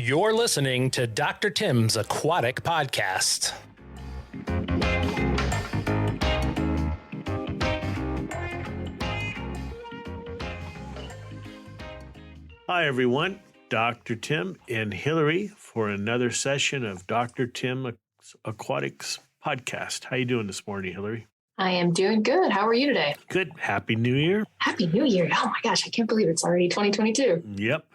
You're listening to Dr. Tim's Aquatic Podcast. Hi, everyone. Dr. Tim and Hilary for another session of Dr. Tim Aquatics Podcast. How you doing this morning, Hilary? I am doing good. How are you today? Good. Happy New Year. Happy New Year. Oh my gosh, I can't believe it's already 2022. Yep.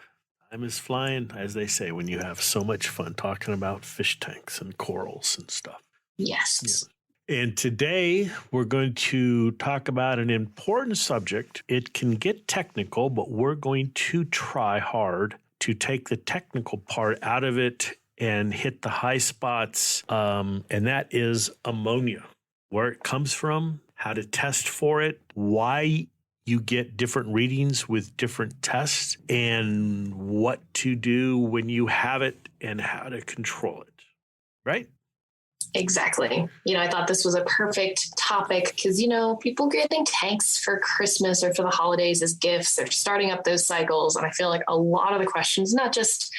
Time is flying, as they say, when you have so much fun talking about fish tanks and corals and stuff. Yes. Yeah. And today we're going to talk about an important subject. It can get technical, but we're going to try hard to take the technical part out of it and hit the high spots. And that is ammonia, where it comes from, how to test for it, why you get different readings with different tests, and what to do when you have it and how to control it, right? Exactly. I thought this was a perfect topic because, people getting tanks for Christmas or for the holidays as gifts. They're starting up those cycles. And I feel like a lot of the questions, not just,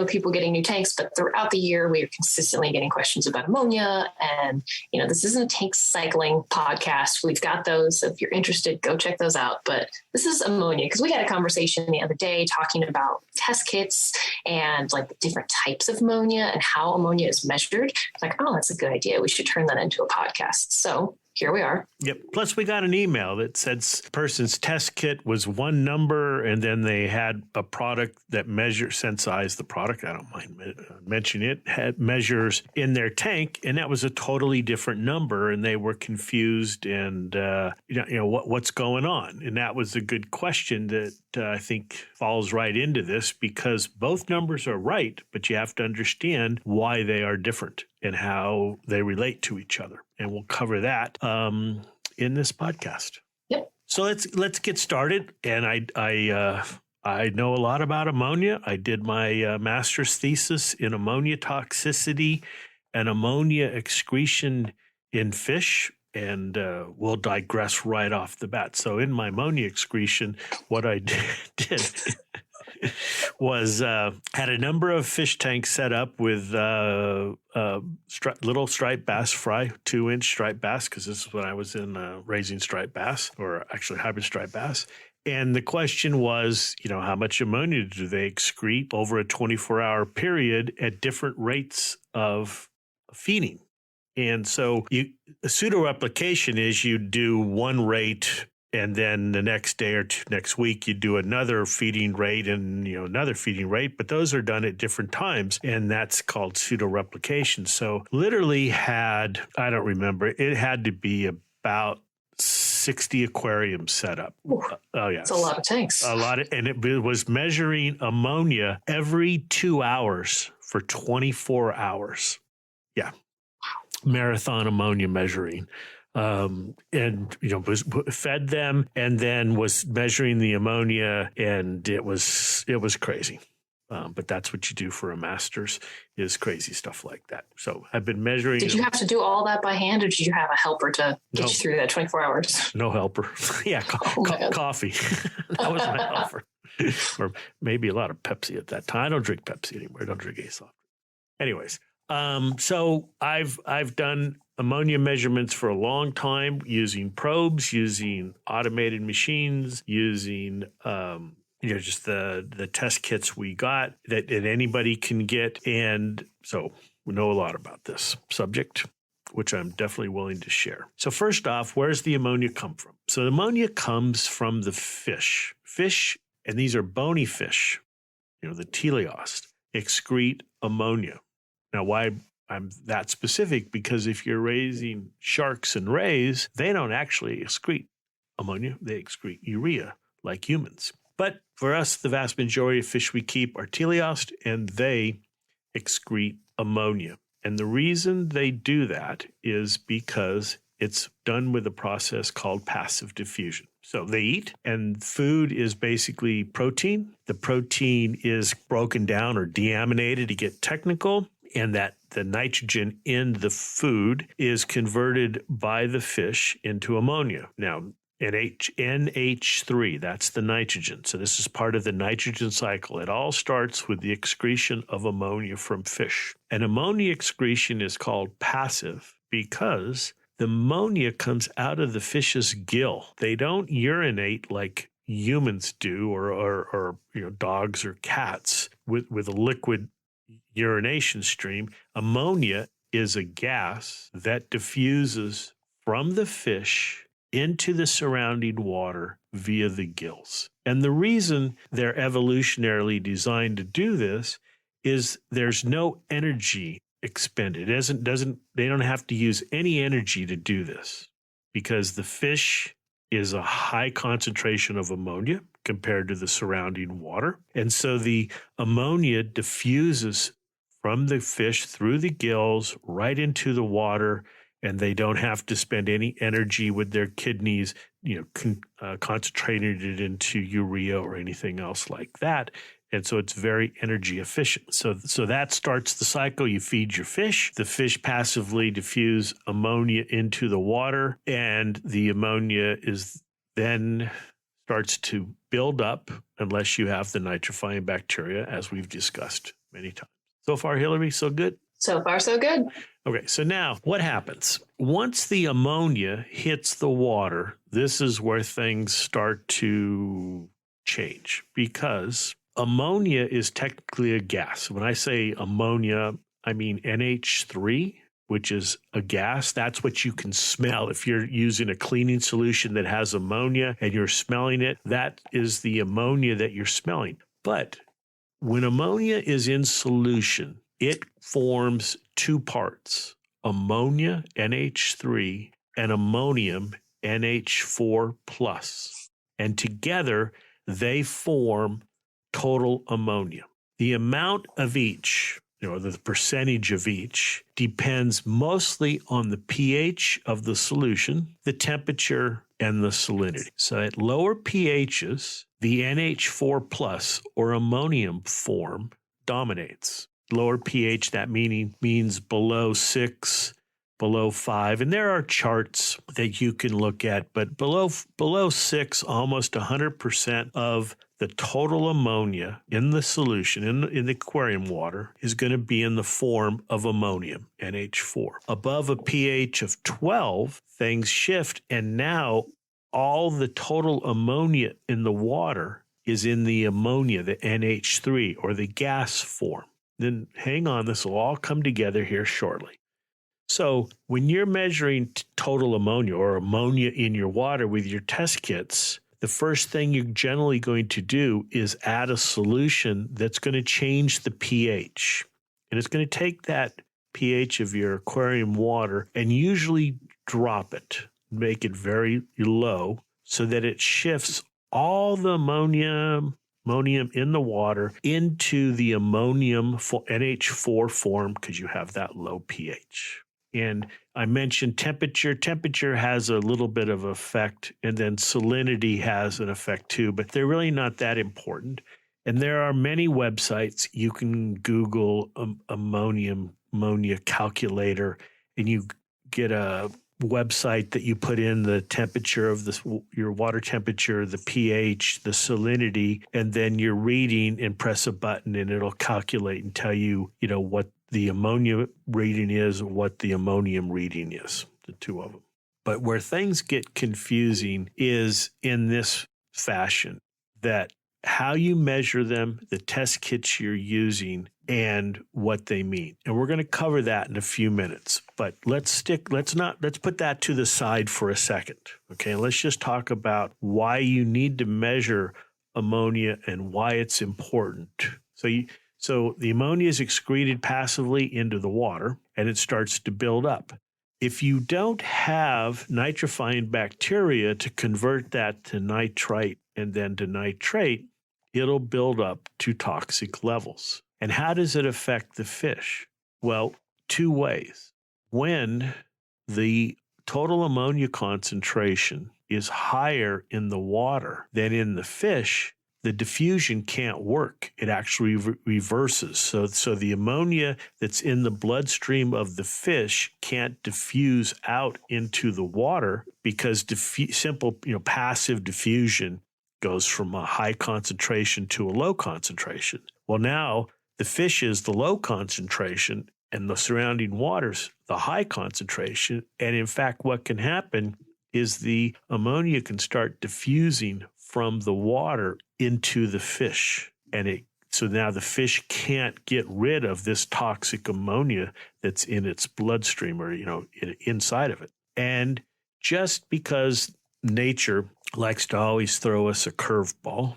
people getting new tanks, but throughout the year, we are consistently getting questions about ammonia. And, this isn't a tank cycling podcast. We've got those. So if you're interested, go check those out. But this is ammonia because we had a conversation the other day talking about test kits and like the different types of ammonia and how ammonia is measured. It's like, oh, that's a good idea. We should turn that into a podcast. So here we are. Yep. Plus, we got an email that said person's test kit was one number, and then they had a product that sensitized the product. I don't mind mentioning it. Had measures in their tank, and that was a totally different number, and they were confused. And what's going on? And that was a good question that I think falls right into this because both numbers are right, but you have to understand why they are different and how they relate to each other. And we'll cover that in this podcast. Yep. So let's get started. And I know a lot about ammonia. I did my master's thesis in ammonia toxicity and ammonia excretion in fish. And we'll digress right off the bat. So in my ammonia excretion, what I did was had a number of fish tanks set up with little striped bass fry, 2-inch striped bass, because this is when I was in raising striped bass, or actually hybrid striped bass. And the question was, how much ammonia do they excrete over a 24-hour period at different rates of feeding? And so a pseudo-replication is you do one rate, and then the next day or next week, you do another feeding rate and another feeding rate. But those are done at different times, and that's called pseudo-replication. So literally I don't remember, it had to be about 60 aquariums set up. Oh, yeah. It's a lot of tanks. And it was measuring ammonia every 2 hours for 24 hours. Yeah. Marathon ammonia measuring. Was fed them and then was measuring the ammonia, and it was crazy. But that's what you do for a master's, is crazy stuff like that. So I've been measuring. Did you have to do all that by hand, or did you have a helper to get you through that 24 hours? No helper. Yeah, coffee. That was my helper. Or maybe a lot of Pepsi at that time. I don't drink Pepsi anymore. I don't drink any soft. Anyways, so I've done ammonia measurements for a long time using probes, using automated machines, using just the test kits we got that anybody can get. And so we know a lot about this subject, which I'm definitely willing to share. So first off, where's the ammonia come from? So the ammonia comes from the fish. Fish, and these are bony fish, the teleost, excrete ammonia. Now, why I'm that specific? Because if you're raising sharks and rays, they don't actually excrete ammonia. They excrete urea like humans. But for us, the vast majority of fish we keep are teleost, and they excrete ammonia. And the reason they do that is because it's done with a process called passive diffusion. So they eat, and food is basically protein. The protein is broken down or deaminated to get technical, and that the nitrogen in the food is converted by the fish into ammonia. Now, NH3, that's the nitrogen. So this is part of the nitrogen cycle. It all starts with the excretion of ammonia from fish. And ammonia excretion is called passive because the ammonia comes out of the fish's gill. They don't urinate like humans do, or dogs or cats with a liquid urination stream. Ammonia is a gas that diffuses from the fish into the surrounding water via the gills. And the reason they're evolutionarily designed to do this is there's no energy expended. They don't have to use any energy to do this because the fish is a high concentration of ammonia compared to the surrounding water. And so the ammonia diffuses from the fish through the gills right into the water, and they don't have to spend any energy with their kidneys, concentrating it into urea or anything else like that. And so it's very energy efficient. So that starts the cycle. You feed your fish. The fish passively diffuse ammonia into the water, and the ammonia is then starts to build up unless you have the nitrifying bacteria, as we've discussed many times. So far, Hilary, so good? So far, so good. Okay, so now what happens? Once the ammonia hits the water, this is where things start to change because ammonia is technically a gas. When I say ammonia, I mean NH3, which is a gas. That's what you can smell. If you're using a cleaning solution that has ammonia and you're smelling it, that is the ammonia that you're smelling. But when ammonia is in solution, it forms two parts, ammonia, NH3, and ammonium, NH4+. And together, they form total ammonia. The amount of each, the percentage of each, depends mostly on the pH of the solution, the temperature, and the salinity. So at lower pHs, the NH4+ or ammonium form dominates. Lower pH, that means below 6, below 5. And there are charts that you can look at, but below 6, almost 100% of the total ammonia in the solution, in the aquarium water, is going to be in the form of ammonium, NH4. Above a pH of 12, things shift, and now all the total ammonia in the water is in the ammonia, the NH3, or the gas form. Then hang on, this will all come together here shortly. So when you're measuring total ammonia or ammonia in your water with your test kits, the first thing you're generally going to do is add a solution that's going to change the pH. And it's going to take that pH of your aquarium water and usually drop it, make it very low so that it shifts all the ammonium in the water into the ammonium for NH4 form because you have that low pH. And I mentioned temperature. Temperature has a little bit of effect, and then salinity has an effect too, but they're really not that important. And there are many websites. You can Google ammonia calculator, and you get a website that you put in the temperature of your water temperature, the pH, the salinity, and then you're reading and press a button and it'll calculate and tell you, what the ammonia reading is, what the ammonium reading is, the two of them. But where things get confusing is in this fashion, that how you measure them, the test kits you're using, and what they mean. And we're going to cover that in a few minutes. But let's put that to the side for a second. Okay, let's just talk about why you need to measure ammonia and why it's important. So the ammonia is excreted passively into the water, and it starts to build up. If you don't have nitrifying bacteria to convert that to nitrite and then to nitrate, it'll build up to toxic levels. And how does it affect the fish? Well, two ways. When the total ammonia concentration is higher in the water than in the fish, the diffusion can't work. It actually reverses. So the ammonia that's in the bloodstream of the fish can't diffuse out into the water because simple, passive diffusion goes from a high concentration to a low concentration. Well, now the fish is the low concentration and the surrounding water's the high concentration. And in fact, what can happen is the ammonia can start diffusing from the water into the fish. And so now the fish can't get rid of this toxic ammonia that's in its bloodstream or, inside of it. And just because nature likes to always throw us a curveball,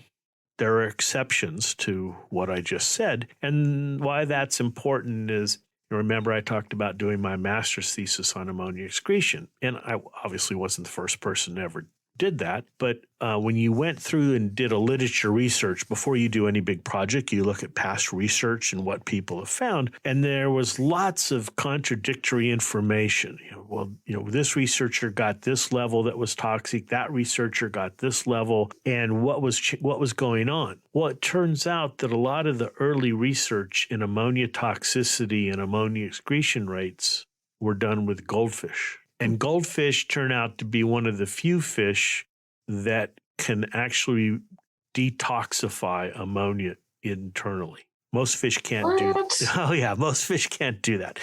there are exceptions to what I just said. And why that's important is, remember I talked about doing my master's thesis on ammonia excretion. And I obviously wasn't the first person to ever did that. But when you went through and did a literature research, before you do any big project, you look at past research and what people have found. And there was lots of contradictory information. This researcher got this level that was toxic. That researcher got this level. And what was going on? Well, it turns out that a lot of the early research in ammonia toxicity and ammonia excretion rates were done with goldfish. And goldfish turn out to be one of the few fish that can actually detoxify ammonia internally. Most fish can't do that. Oh, yeah. Most fish can't do that.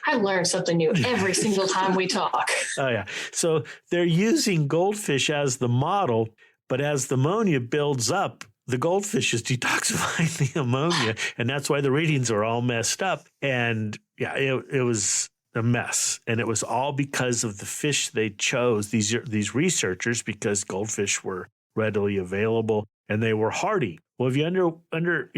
I learn something new every single time we talk. Oh, yeah. So they're using goldfish as the model, but as the ammonia builds up, the goldfish is detoxifying the ammonia. And that's why the readings are all messed up. And yeah, it was a mess. And it was all because of the fish they chose, these researchers, because goldfish were readily available and they were hardy. Well, if you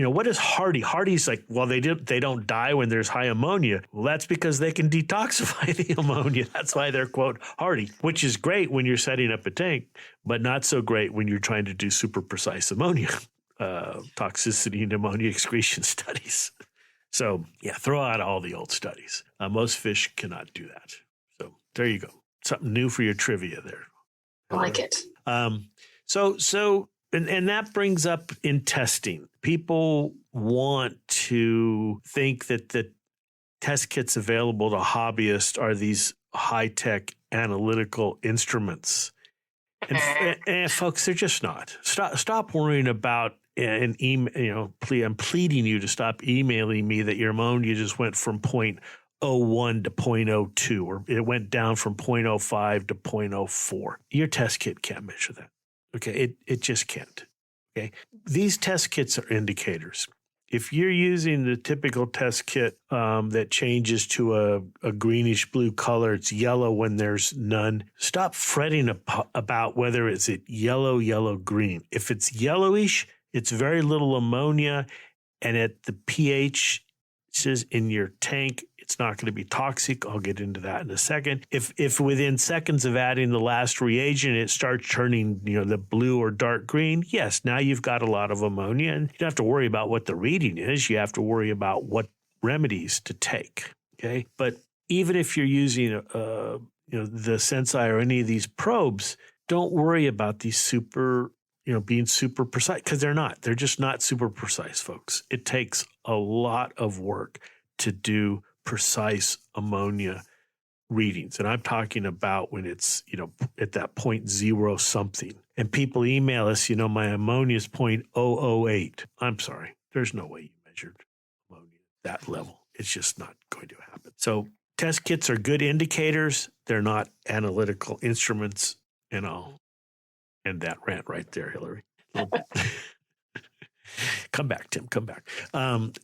what is hardy? Hardy's like, well, they don't die when there's high ammonia. Well, that's because they can detoxify the ammonia. That's why they're, quote, hardy, which is great when you're setting up a tank, but not so great when you're trying to do super precise ammonia toxicity and ammonia excretion studies. So, yeah, throw out all the old studies. Most fish cannot do that. So there you go. Something new for your trivia there. I like it. And that brings up in testing. People want to think that the test kits available to hobbyists are these high-tech analytical instruments. And folks, they're just not. Stop worrying about an email. I'm pleading you to stop emailing me that your ammonia just went from 0.01 to 0.02, or it went down from 0.05 to 0.04. Your test kit can't measure that. Okay, it just can't. Okay, these test kits are indicators. If you're using the typical test kit that changes to a greenish blue color, it's yellow when there's none, stop fretting about whether it's yellow, green. If it's yellowish, it's very little ammonia, and at the pH in your tank, it's not going to be toxic. I'll get into that in a second. If within seconds of adding the last reagent, it starts turning, the blue or dark green, yes, now you've got a lot of ammonia, and you don't have to worry about what the reading is. You have to worry about what remedies to take. Okay, but even if you're using the Sensei or any of these probes, don't worry about these being super precise, because they're not. They're just not super precise, folks. It takes a lot of work to do precise ammonia readings. And I'm talking about when it's, at that 0.0 something. And people email us, my ammonia is 0.008. I'm sorry. There's no way you measured ammonia at that level. It's just not going to happen. So test kits are good indicators. They're not analytical instruments. And I'll end that rant right there, Hilary. Come back, Tim. Come back.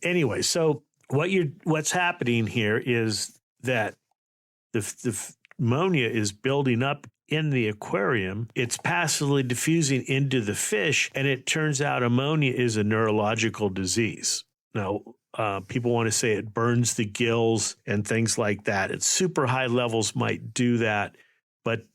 Anyway, so what's happening here is that the ammonia is building up in the aquarium. It's passively diffusing into the fish, and it turns out ammonia is a neurological disease. Now, people want to say it burns the gills and things like that. At super high levels might do that, but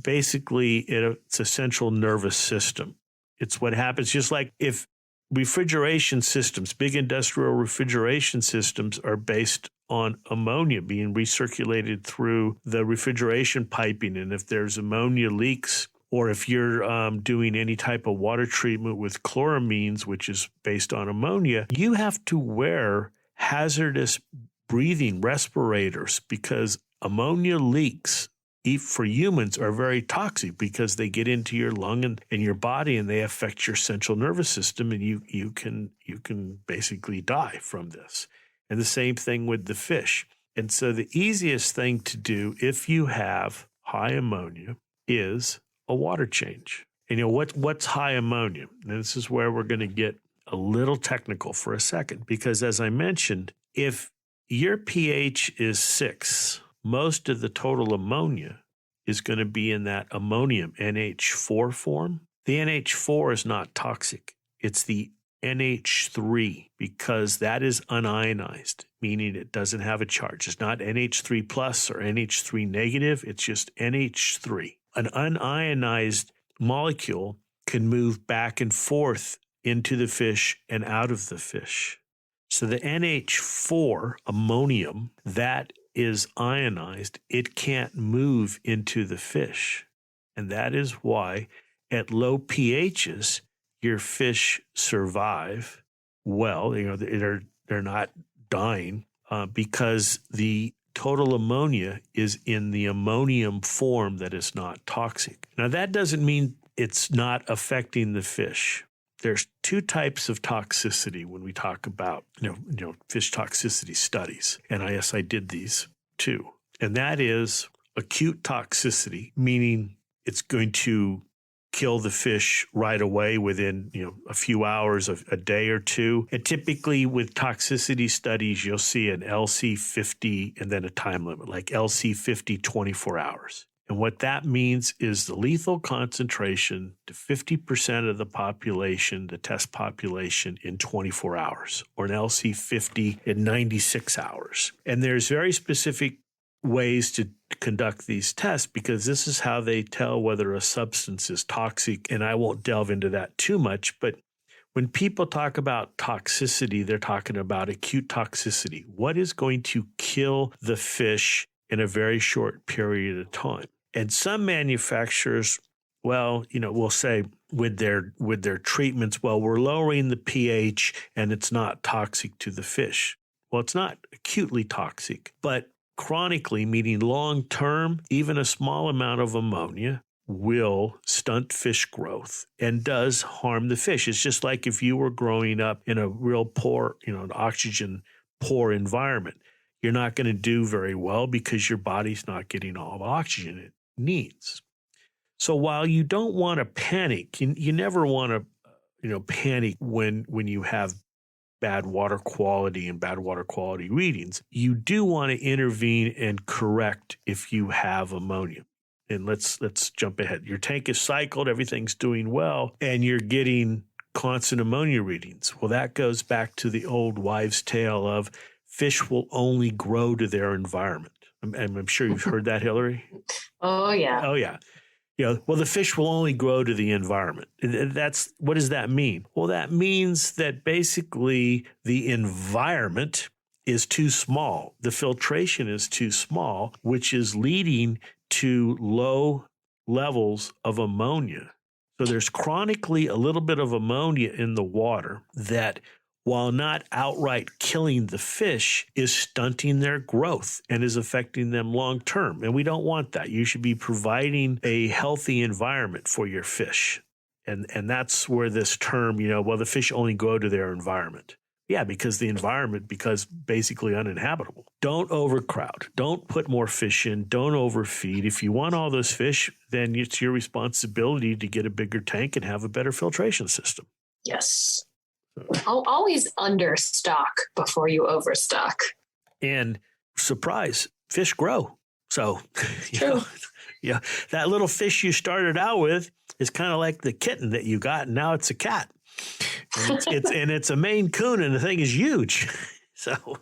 basically it's a central nervous system. It's what happens, just like if refrigeration systems, big industrial refrigeration systems are based on ammonia being recirculated through the refrigeration piping. And if there's ammonia leaks, or if you're doing any type of water treatment with chloramines, which is based on ammonia, you have to wear hazardous breathing respirators because ammonia leaks for humans are very toxic because they get into your lung and your body, and they affect your central nervous system, and you can basically die from this. And the same thing with the fish. And so the easiest thing to do if you have high ammonia is a water change. And what's high ammonia? And this is where we're going to get a little technical for a second, because as I mentioned, if your pH is 6, most of the total ammonia is going to be in that ammonium NH4 form. The NH4 is not toxic. It's the NH3, because that is unionized, meaning it doesn't have a charge. It's not NH3 plus or NH3 negative. It's just NH3. An unionized molecule can move back and forth into the fish and out of the fish. So the NH4 ammonium that is ionized, it can't move into the fish. And that is why at low pHs, your fish survive well. They're not dying because the total ammonia is in the ammonium form that is not toxic. Now, that doesn't mean it's not affecting the fish. There's two types of toxicity when we talk about fish toxicity studies. And I did these too. And that is acute toxicity, meaning it's going to kill the fish right away within a few hours, a day or two. And typically with toxicity studies, you'll see an LC50 and then a time limit, like LC50 24 hours. And what that means is the lethal concentration to 50% of the population, the test population, in 24 hours, or an LC50 in 96 hours. And there's very specific ways to conduct these tests, because this is how they tell whether a substance is toxic. And I won't delve into that too much, but when people talk about toxicity, they're talking about acute toxicity. What is going to kill the fish in a very short period of time? And some manufacturers, will say with their treatments, we're lowering the pH and it's not toxic to the fish. Well, it's not acutely toxic, but chronically, meaning long term, even a small amount of ammonia will stunt fish growth and does harm the fish. It's just like if you were growing up in a real poor, an oxygen poor environment, you're not going to do very well because your body's not getting all the oxygen it needs. So while you don't want to panic, you never want to, panic when you have bad water quality and bad water quality readings. You do want to intervene and correct if you have ammonia. And let's jump ahead. Your tank is cycled, everything's doing well, and you're getting constant ammonia readings. Well, that goes back to the old wives' tale of fish will only grow to their environment. I'm sure you've heard that, Hilary. Oh, yeah. Oh, yeah. The fish will only grow to the environment. What does that mean? Well, that means that basically the environment is too small. The filtration is too small, which is leading to low levels of ammonia. So there's chronically a little bit of ammonia in the water that, while not outright killing the fish, is stunting their growth and is affecting them long term. And we don't want that. You should be providing a healthy environment for your fish. And that's where this term, the fish only grow to their environment. Yeah, because the environment becomes basically uninhabitable. Don't overcrowd. Don't put more fish in. Don't overfeed. If you want all those fish, then it's your responsibility to get a bigger tank and have a better filtration system. Yes. I'll always understock before you overstock. And surprise, fish grow. So, True. That little fish you started out with is kind of like the kitten that you got, and now it's a cat. And it's a Maine Coon, and the thing is huge. So,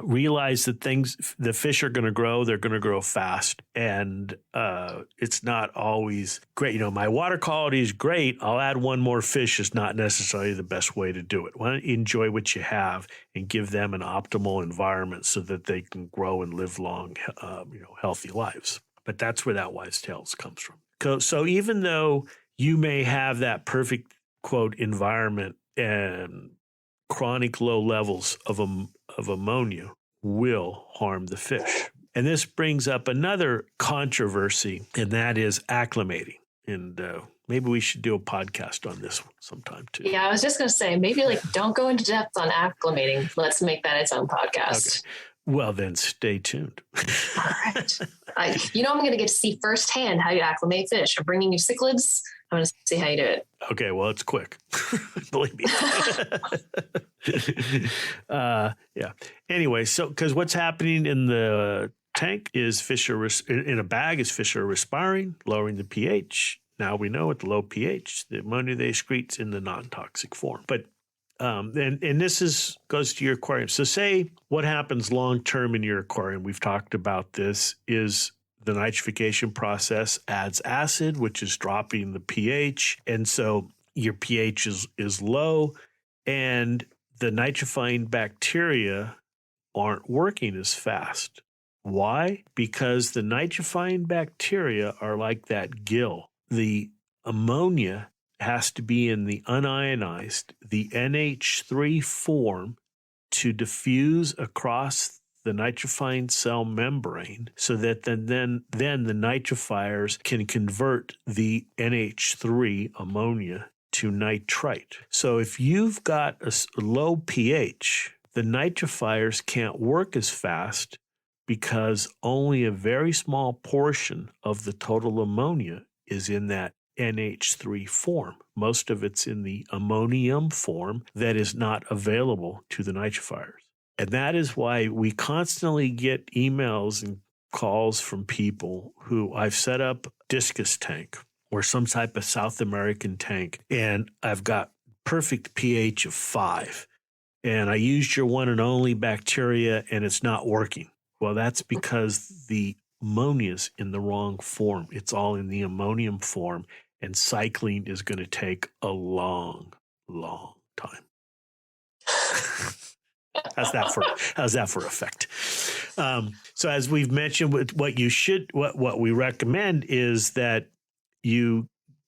realize that the fish are going to grow. They're going to grow fast. And it's not always great. My water quality is great. I'll add one more fish is not necessarily the best way to do it. Why don't you enjoy what you have and give them an optimal environment so that they can grow and live long, healthy lives. But that's where that wise tales comes from. So even though you may have that perfect, quote, environment, and chronic low levels of ammonia will harm the fish. And this brings up another controversy, and that is acclimating. And maybe we should do a podcast on this sometime too. Yeah, I was just going to say, maybe don't go into depth on acclimating. Let's make that its own podcast. Okay. Well, then stay tuned. All right. I'm going to get to see firsthand how you acclimate fish. I'm bringing you cichlids. I'm going to see how you do it. Okay, well, it's quick. Believe me. Yeah. Anyway, so because what's happening in the tank is fish are in a bag is fish are respiring, lowering the pH. Now we know at the low pH, the ammonia they excrete in the non-toxic form. But and this goes to your aquarium. So say what happens long term in your aquarium. We've talked about this is the nitrification process adds acid, which is dropping the pH. And so your pH is low and the nitrifying bacteria aren't working as fast. Why? Because the nitrifying bacteria are like that gill. The ammonia has to be in the unionized, the NH3 form to diffuse across the nitrifying cell membrane so that then the nitrifiers can convert the NH3 ammonia to nitrite. So if you've got a low pH, the nitrifiers can't work as fast because only a very small portion of the total ammonia is in that NH3 form. Most of it's in the ammonium form that is not available to the nitrifiers. And that is why we constantly get emails and calls from people who I've set up discus tank or some type of South American tank, and I've got perfect pH of 5. And I used your one and only bacteria and it's not working. Well, that's because the ammonia's in the wrong form. It's all in the ammonium form, and cycling is going to take a long, long time. How's that for effect? So as we've mentioned, what we recommend is that you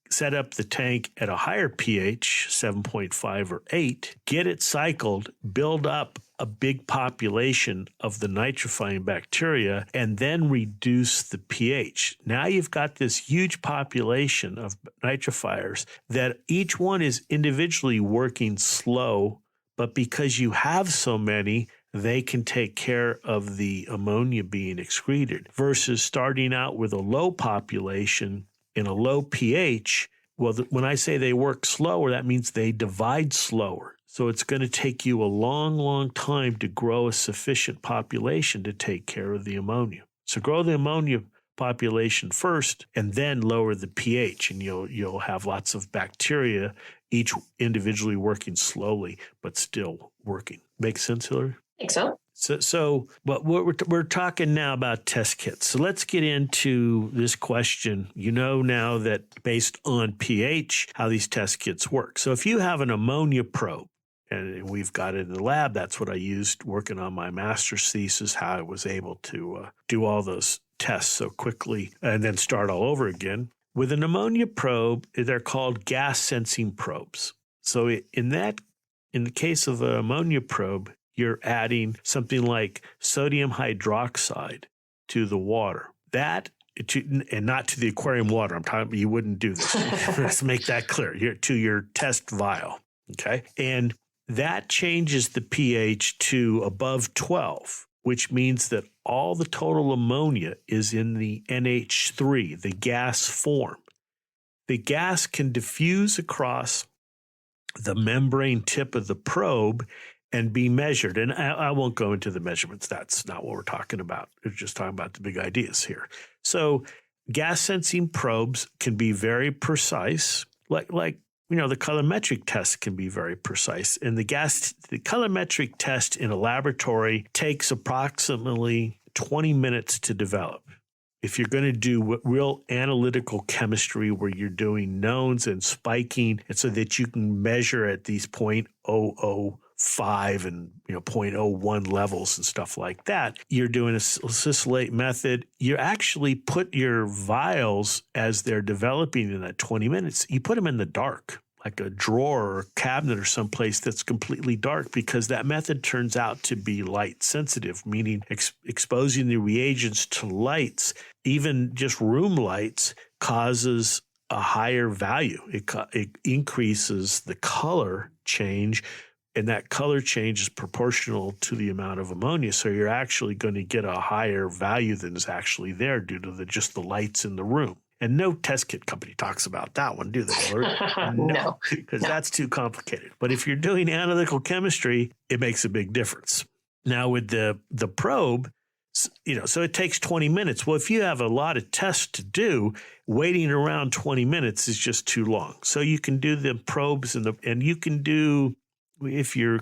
set up the tank at a higher pH, 7.5 or 8, get it cycled, build up a big population of the nitrifying bacteria, and then reduce the pH. Now you've got this huge population of nitrifiers that each one is individually working slow, but because you have so many, they can take care of the ammonia being excreted versus starting out with a low population in a low pH. Well, when I say they work slower, that means they divide slower. So it's going to take you a long, long time to grow a sufficient population to take care of the ammonia. So grow the ammonia population first and then lower the pH, and you'll have lots of bacteria, each individually working slowly, but still working. Make sense, Hilary? I think so. So but we're talking now about test kits. So let's get into this question. You know now that based on pH, how these test kits work. So if you have an ammonia probe, and we've got it in the lab, that's what I used working on my master's thesis, how I was able to do all those tests so quickly and then start all over again. With an ammonia probe, they're called gas sensing probes. So in the case of an ammonia probe, you're adding something like sodium hydroxide to the water. And not to the aquarium water. I'm talking, you wouldn't do this. Let's make that clear. To your test vial. Okay. And that changes the pH to above 12, which means that all the total ammonia is in the NH3, the gas form. The gas can diffuse across the membrane tip of the probe and be measured. And I won't go into the measurements. That's not what we're talking about. We're just talking about the big ideas here. So gas sensing probes can be very precise, like the colorimetric test can be very precise. And the colorimetric test in a laboratory takes approximately 20 minutes to develop. If you're going to do real analytical chemistry where you're doing knowns and spiking, and so that you can measure at these 0.005 and 0.01 levels and stuff like that, you're doing a salicylate method. You actually put your vials as they're developing in that 20 minutes, you put them in the dark. a drawer or cabinet or someplace that's completely dark, because that method turns out to be light sensitive, meaning exposing the reagents to lights, even just room lights, causes a higher value. It increases the color change, and that color change is proportional to the amount of ammonia. So you're actually going to get a higher value than is actually there due to just the lights in the room. And no test kit company talks about that one, do they, Hilary? No, because that's too complicated. But if you're doing analytical chemistry, it makes a big difference. Now with the probe, so it takes 20 minutes. Well, if you have a lot of tests to do, waiting around 20 minutes is just too long. So you can do the probes and you can do, if you're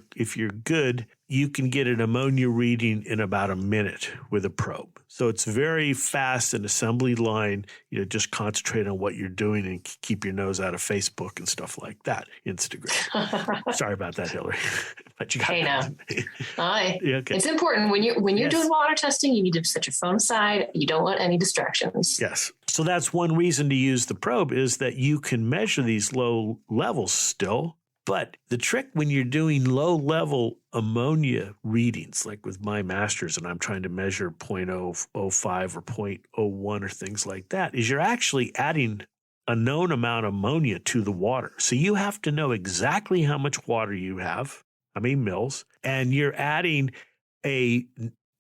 good, you can get an ammonia reading in about a minute with a probe. So it's very fast and assembly line. Just concentrate on what you're doing and keep your nose out of Facebook and stuff like that. Instagram. Sorry about that, Hilary. But you got Okay. It's important when you're doing water testing. You need to set your phone aside. You don't want any distractions. Yes. So that's one reason to use the probe, is that you can measure these low levels still. But the trick when you're doing low-level ammonia readings, like with my masters, and I'm trying to measure 0.005 or 0.01 or things like that, is you're actually adding a known amount of ammonia to the water. So you have to know exactly how much water you have, mils, and you're adding a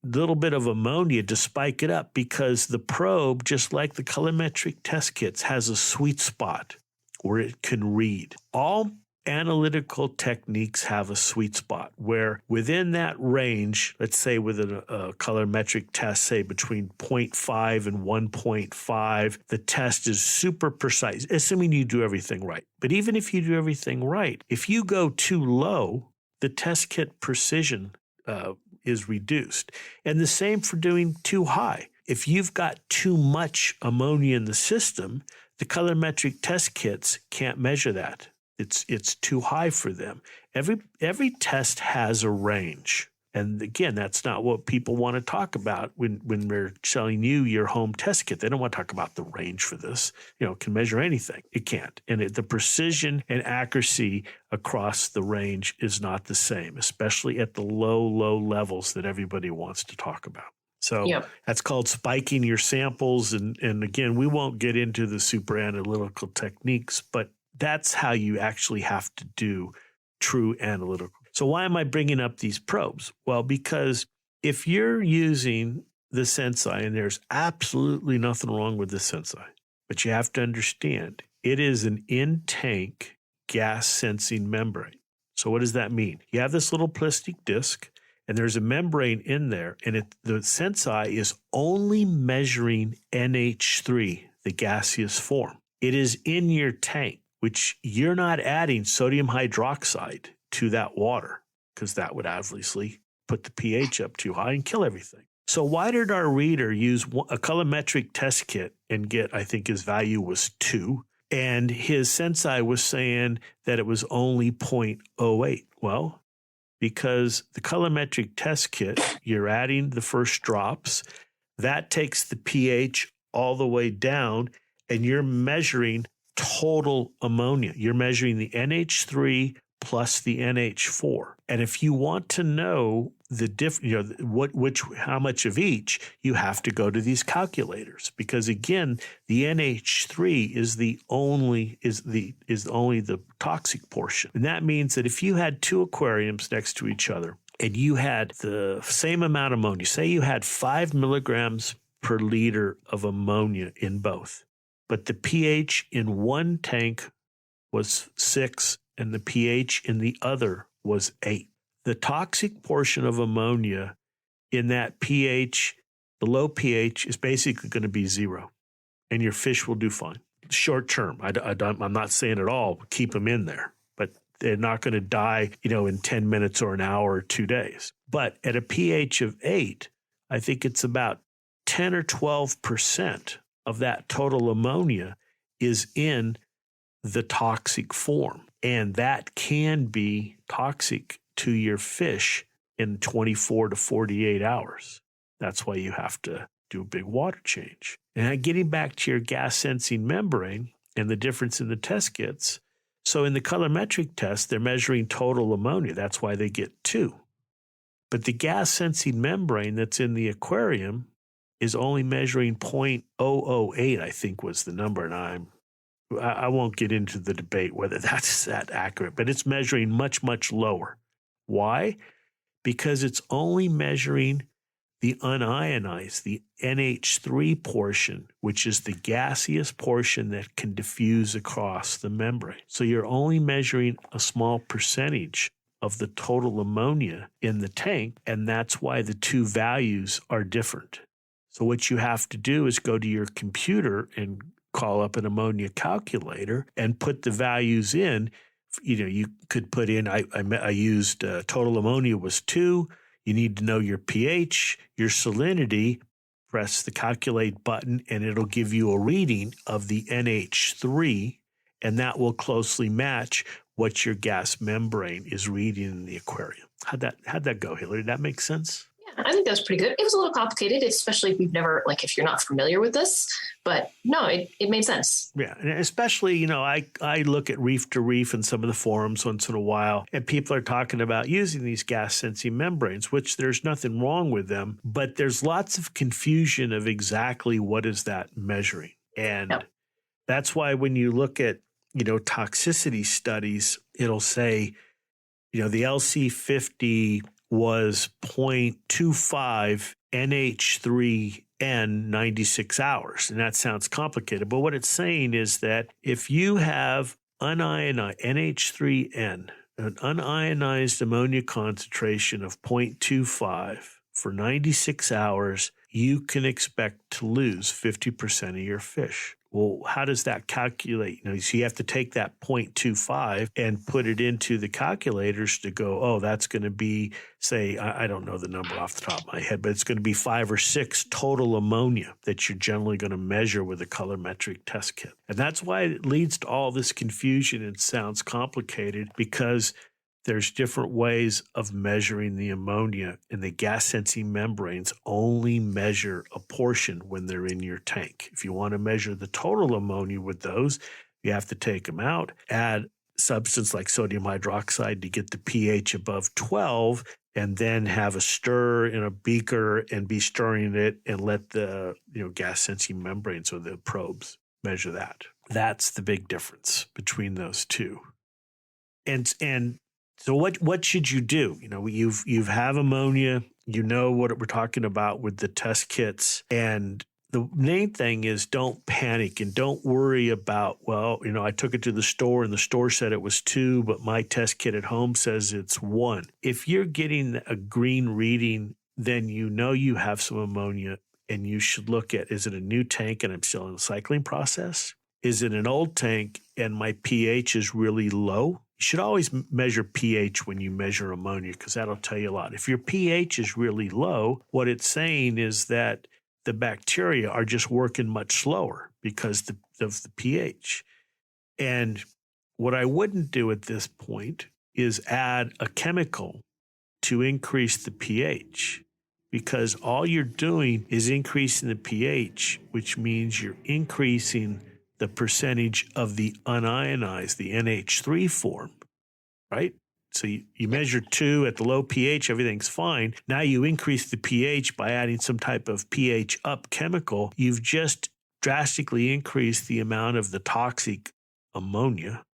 little bit of ammonia to spike it up, because the probe, just like the colorimetric test kits, has a sweet spot where it can read. All analytical techniques have a sweet spot where within that range, let's say with a colorimetric test, say between 0.5 and 1.5, the test is super precise, assuming you do everything right. But even if you do everything right, if you go too low, the test kit precision is reduced. And the same for doing too high. If you've got too much ammonia in the system, the colorimetric test kits can't measure that. It's too high for them. Every test has a range. And again, that's not what people want to talk about when they're selling you your home test kit. They don't want to talk about the range for this. It can measure anything. It can't. And the precision and accuracy across the range is not the same, especially at the low levels that everybody wants to talk about. So That's called spiking your samples. And again, we won't get into the super analytical techniques, but that's how you actually have to do true analytical. So why am I bringing up these probes? Well, because if you're using the Sensei, and there's absolutely nothing wrong with the Sensei, but you have to understand, it is an in-tank gas sensing membrane. So what does that mean? You have this little plastic disc, and there's a membrane in there, and the Sensei is only measuring NH3, the gaseous form. It is in your tank, which you're not adding sodium hydroxide to that water, because that would obviously put the pH up too high and kill everything. So why did our reader use a colorimetric test kit and get, I think his value was 2, and his Sensei was saying that it was only 0.08? Well, because the colorimetric test kit, you're adding the first drops, that takes the pH all the way down, and you're measuring total ammonia. You're measuring the NH3 plus the NH4. And if you want to know how much of each, you have to go to these calculators, because again, the NH3 is only the toxic portion. And that means that if you had 2 aquariums next to each other and you had the same amount of ammonia, say you had 5 milligrams per liter of ammonia in both, but the pH in one tank was 6 and the pH in the other was 8. The toxic portion of ammonia in that pH, the low pH, is basically going to be 0, and your fish will do fine. Short term, I'm not saying at all keep them in there, but they're not going to die, in 10 minutes or an hour or 2 days. But at a pH of 8, I think it's about 10 or 12% of that total ammonia is in the toxic form. And that can be toxic to your fish in 24 to 48 hours. That's why you have to do a big water change. And getting back to your gas sensing membrane and the difference in the test kits. So in the colorimetric test, they're measuring total ammonia. That's why they get 2. But the gas sensing membrane that's in the aquarium is only measuring 0.008, I think was the number. And I won't get into the debate whether that's that accurate, but it's measuring much, much lower. Why? Because it's only measuring the unionized, the NH3 portion, which is the gaseous portion that can diffuse across the membrane. So you're only measuring a small percentage of the total ammonia in the tank, and that's why the two values are different. So what you have to do is go to your computer and call up an ammonia calculator and put the values in. You could put in, I used total ammonia was 2. You need to know your pH, your salinity, press the calculate button, and it'll give you a reading of the NH3, and that will closely match what your gas membrane is reading in the aquarium. How'd that go, Hilary? Did that make sense? Yeah, I think that was pretty good. It was a little complicated, especially if you're not familiar with this, but no, it made sense. Yeah. And especially, I look at Reef to Reef in some of the forums once in a while, and people are talking about using these gas sensing membranes, which there's nothing wrong with them, but there's lots of confusion of exactly what is that measuring. And that's why when you look at, toxicity studies, it'll say, the LC50 was 0.25 NH3N 96 hours. And that sounds complicated. But what it's saying is that if you have unionized NH3N, an unionized ammonia concentration of 0.25 for 96 hours, you can expect to lose 50% of your fish. Well, how does that calculate? So you have to take that 0.25 and put it into the calculators to go, oh, that's going to be, say, I don't know the number off the top of my head, but it's going to be 5 or 6 total ammonia that you're generally going to measure with a colorimetric test kit. And that's why it leads to all this confusion and sounds complicated, because there's different ways of measuring the ammonia, and the gas sensing membranes only measure a portion when they're in your tank. If you want to measure the total ammonia with those, you have to take them out, add substance like sodium hydroxide to get the pH above 12, and then have a stir in a beaker and be stirring it and let the gas sensing membranes or the probes measure that. That's the big difference between those two. And so what should you do? You have ammonia, what we're talking about with the test kits. And the main thing is don't panic and don't worry about, I took it to the store and the store said it was 2, but my test kit at home says it's 1. If you're getting a green reading, then you have some ammonia, and you should look at, is it a new tank and I'm still in the cycling process? Is it an old tank and my pH is really low? You should always measure pH when you measure ammonia, because that'll tell you a lot. If your pH is really low, what it's saying is that the bacteria are just working much slower because of the pH. And what I wouldn't do at this point is add a chemical to increase the pH, because all you're doing is increasing the pH, which means you're increasing the percentage of the unionized, the NH3 form, right? So you measure 2 at the low pH, everything's fine. Now you increase the pH by adding some type of pH up chemical. You've just drastically increased the amount of the toxic ammonia,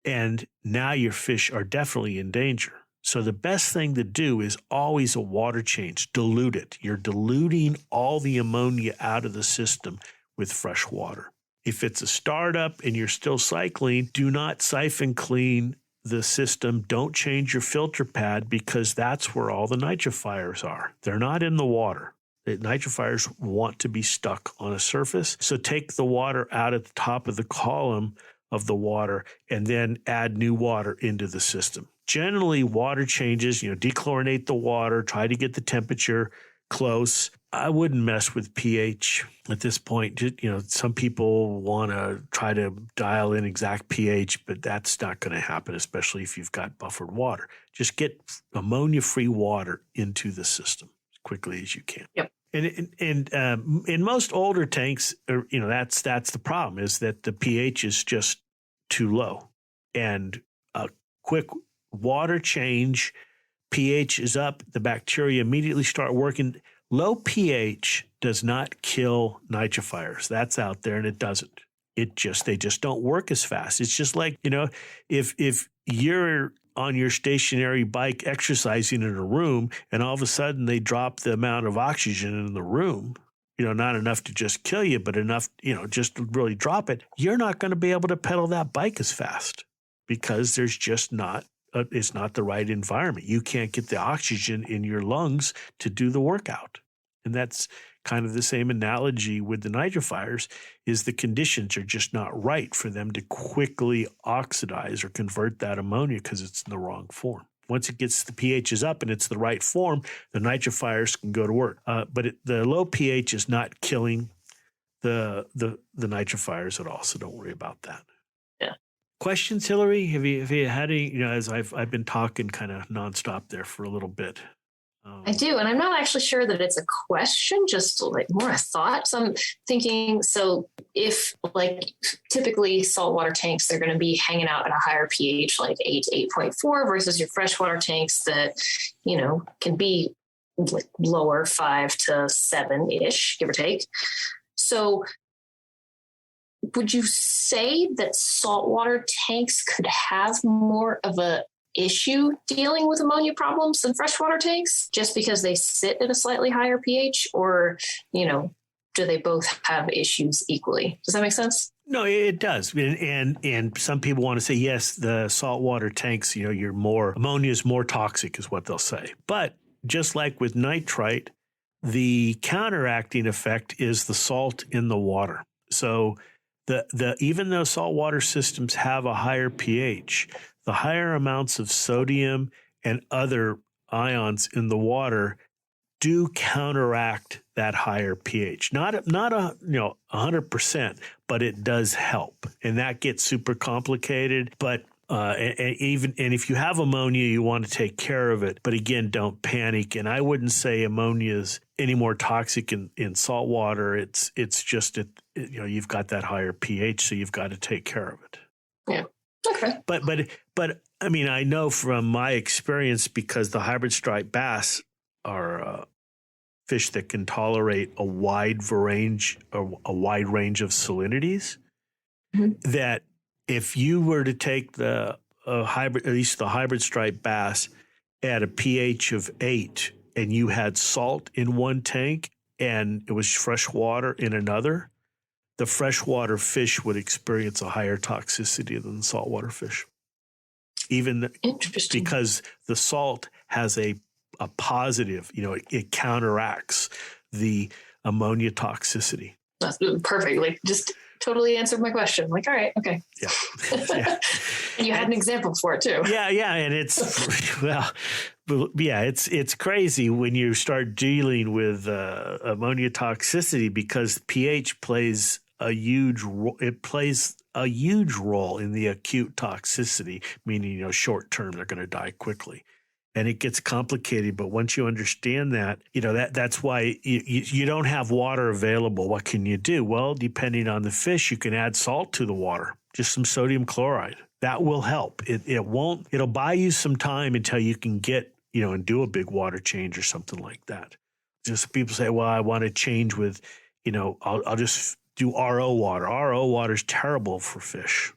and now your fish are definitely in danger. So the best thing to do is always a water change. Dilute it. You're diluting all the ammonia out of the system with fresh water. If it's a startup and you're still cycling, do not siphon clean the system. Don't change your filter pad, because that's where all the nitrifiers are. They're not in the water. The nitrifiers want to be stuck on a surface. So take the water out at the top of the column of the water and then add new water into the system. Generally, water changes, dechlorinate the water, try to get the temperature close. I wouldn't mess with pH at this point. Some people want to try to dial in exact pH, but that's not going to happen, especially if you've got buffered water. Just get ammonia-free water into the system as quickly as you can. Yep. And in most older tanks, that's the problem, is that the pH is just too low. and a quick water change, pH is up, the bacteria immediately start working. Low pH does not kill nitrifiers. That's out there, and it doesn't. They just don't work as fast. It's just like, if you're on your stationary bike exercising in a room and all of a sudden they drop the amount of oxygen in the room, not enough to just kill you, but enough, just to really drop it, you're not going to be able to pedal that bike as fast because there's just not, it's not the right environment. You can't get the oxygen in your lungs to do the workout. And that's kind of the same analogy with the nitrifiers, is the conditions are just not right for them to quickly oxidize or convert that ammonia because it's in the wrong form. Once it gets the pH is up and it's the right form, the nitrifiers can go to work. But the low pH is not killing the nitrifiers at all, so don't worry about that. Yeah. Questions, Hilary? Have you had any? As I've been talking kind of nonstop there for a little bit. I do. And I'm not actually sure that it's a question, just like more a thought. So I'm thinking, so if like typically saltwater tanks, they're going to be hanging out at a higher pH, like 8 to 8.4 versus your freshwater tanks that, can be like lower 5 to 7-ish, give or take. So would you say that saltwater tanks could have more of a issue dealing with ammonia problems than freshwater tanks just because they sit at a slightly higher pH, or, do they both have issues equally? Does that make sense? No, it does. And some people want to say, yes, the saltwater tanks, ammonia is more toxic is what they'll say. But just like with nitrite, the counteracting effect is the salt in the water. So even though saltwater systems have a higher pH, the higher amounts of sodium and other ions in the water do counteract that higher pH. Not 100%, but it does help, and that gets super complicated. But and if you have ammonia, you want to take care of it. But again, don't panic. And I wouldn't say ammonia is any more toxic in salt water. It's just you've got that higher pH, so you've got to take care of it. Yeah. Okay. But I mean, I know from my experience, because the hybrid striped bass are fish that can tolerate a wide range of salinities, that if you were to take the hybrid, at least the hybrid striped bass, at a pH of 8, and you had salt in one tank and it was fresh water in another, the freshwater fish would experience a higher toxicity than the saltwater fish. Even because the salt has a positive, it counteracts the ammonia toxicity. That's perfect. Like, just totally answered my question. Like, all right, okay. Yeah. Yeah. And you had an example for it too. Yeah. And it's, it's crazy when you start dealing with ammonia toxicity, because pH plays a huge role. It plays a huge role in the acute toxicity, meaning, short term, they're going to die quickly. And it gets complicated, but once you understand that, that's why you don't have water available. What can you do? Well, depending on the fish, you can add salt to the water, just some sodium chloride. That will help. It'll buy you some time until you can get, and do a big water change or something like that. Just people say, well, I want to change with, I'll just do RO water. RO water is terrible for fish.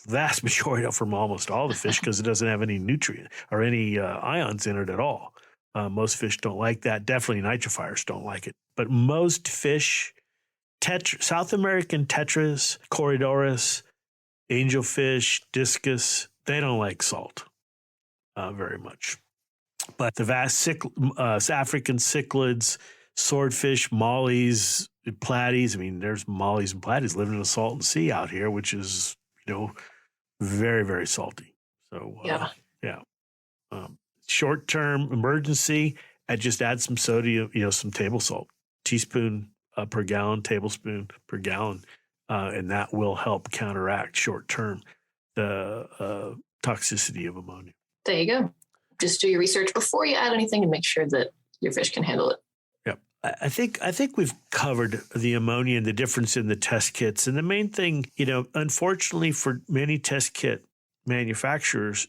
Vast majority of from almost all the fish, because it doesn't have any nutrient or any ions in it at all. Most fish don't like that. Definitely nitrifiers don't like it. But most fish, South American tetras, corridorus, angelfish, discus, they don't like salt very much. But the vast African cichlids, swordfish, mollies, platies, there's mollies and platies living in the salton sea out here, which is, very, very salty. So, short-term emergency, I just add some sodium, some table salt, teaspoon per gallon, tablespoon per gallon, and that will help counteract short-term the toxicity of ammonia. There you go. Just do your research before you add anything and make sure that your fish can handle it. I think we've covered the ammonia and the difference in the test kits. And the main thing, unfortunately for many test kit manufacturers,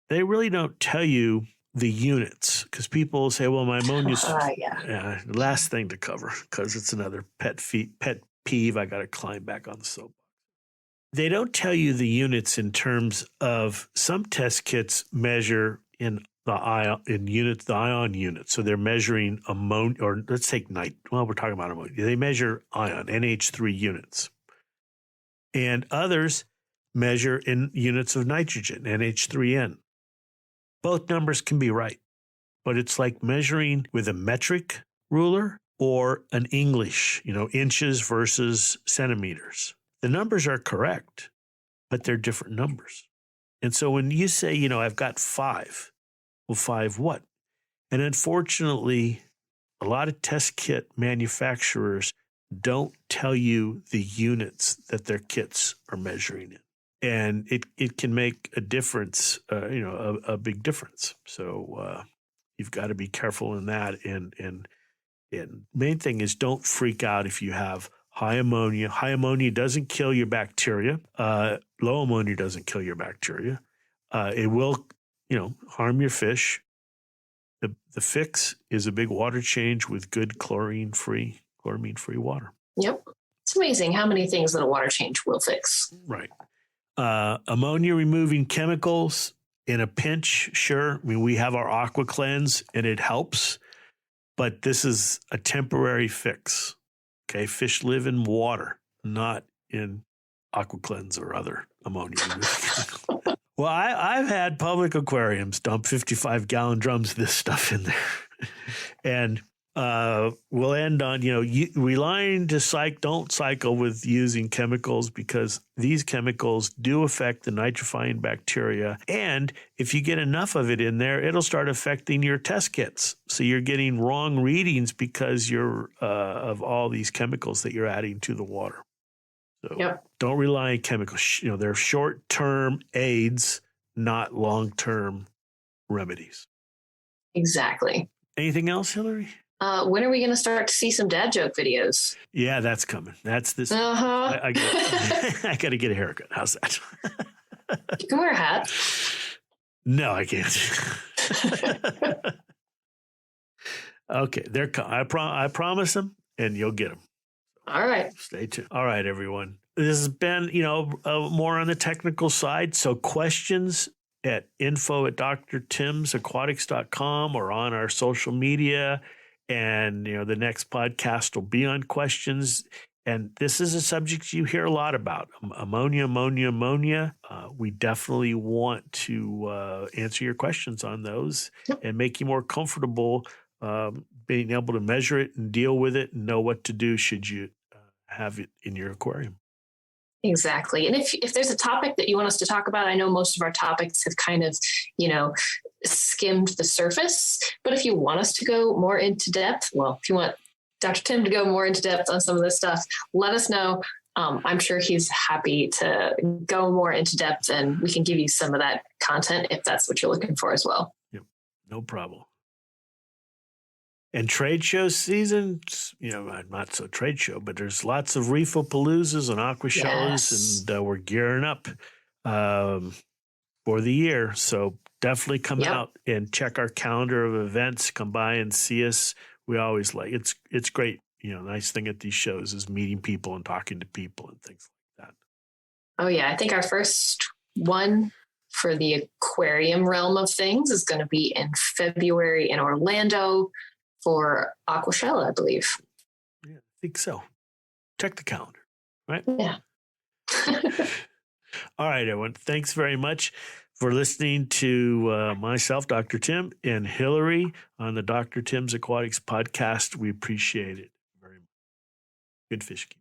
they really don't tell you the units, because people say, well, my ammonia's the last thing to cover, because it's another pet peeve. I got to climb back on the soapbox. They don't tell you the units in terms of some test kits measure in the ion units. So they're measuring ammonia, or let's take we're talking about ammonia. They measure ion, NH3 units. And others measure in units of nitrogen, NH3N. Both numbers can be right, but it's like measuring with a metric ruler or an English, inches versus centimeters. The numbers are correct, but they're different numbers. And so when you say, I've got 5, well, 5 what? And unfortunately, a lot of test kit manufacturers don't tell you the units that their kits are measuring in. And it can make a difference, a big difference. So you've got to be careful in that. And main thing is, don't freak out if you have high ammonia. High ammonia doesn't kill your bacteria. Low ammonia doesn't kill your bacteria. It will, harm your fish. The fix is a big water change with good chloramine-free water. Yep. It's amazing how many things that a water change will fix. Right. Ammonia removing chemicals in a pinch, sure. I mean, we have our aqua cleanse and it helps, but this is a temporary fix. Okay, fish live in water, not in aqua cleanse or other ammonia. Well, I've had public aquariums dump 55-gallon drums of this stuff in there, and we'll end on, relying to don't cycle with using chemicals, because these chemicals do affect the nitrifying bacteria. And if you get enough of it in there, it'll start affecting your test kits. So you're getting wrong readings because of all these chemicals that you're adding to the water. So Don't rely on chemicals. They're short-term aids, not long-term remedies. Exactly. Anything else, Hilary? When are we going to start to see some dad joke videos? Yeah, that's coming. That's this. I got to get a haircut. How's that? You can wear a hat. No, I can't. Okay, they're coming. I promise them, and you'll get them. All right. Stay tuned. All right, everyone. This has been, more on the technical side. So questions at info@drtimsaquatics.com or on our social media. And, the next podcast will be on questions. And this is a subject you hear a lot about, ammonia. We definitely want to answer your questions on those and make you more comfortable being able to measure it and deal with it and know what to do should you have it in your aquarium. Exactly. And if there's a topic that you want us to talk about, I know most of our topics have kind of, skimmed the surface, but if you want us to go more into depth, if you want Dr. Tim to go more into depth on some of this stuff, let us know. I'm sure he's happy to go more into depth, and we can give you some of that content if that's what you're looking for as well. Yep. No problem. And trade show season, not so trade show, but there's lots of Reefapaloozas and aqua shows, and we're gearing up for the year. So definitely come out and check our calendar of events. Come by and see us. We always it's great. Nice thing at these shows is meeting people and talking to people and things like that. Oh yeah, I think our first one for the aquarium realm of things is going to be in February in Orlando for Aquashella, I believe. Yeah, I think so. Check the calendar, right? Yeah. All right, everyone. Thanks very much for listening to myself, Dr. Tim, and Hilary on the Dr. Tim's Aquatics podcast. We appreciate it very much. Good fish keep.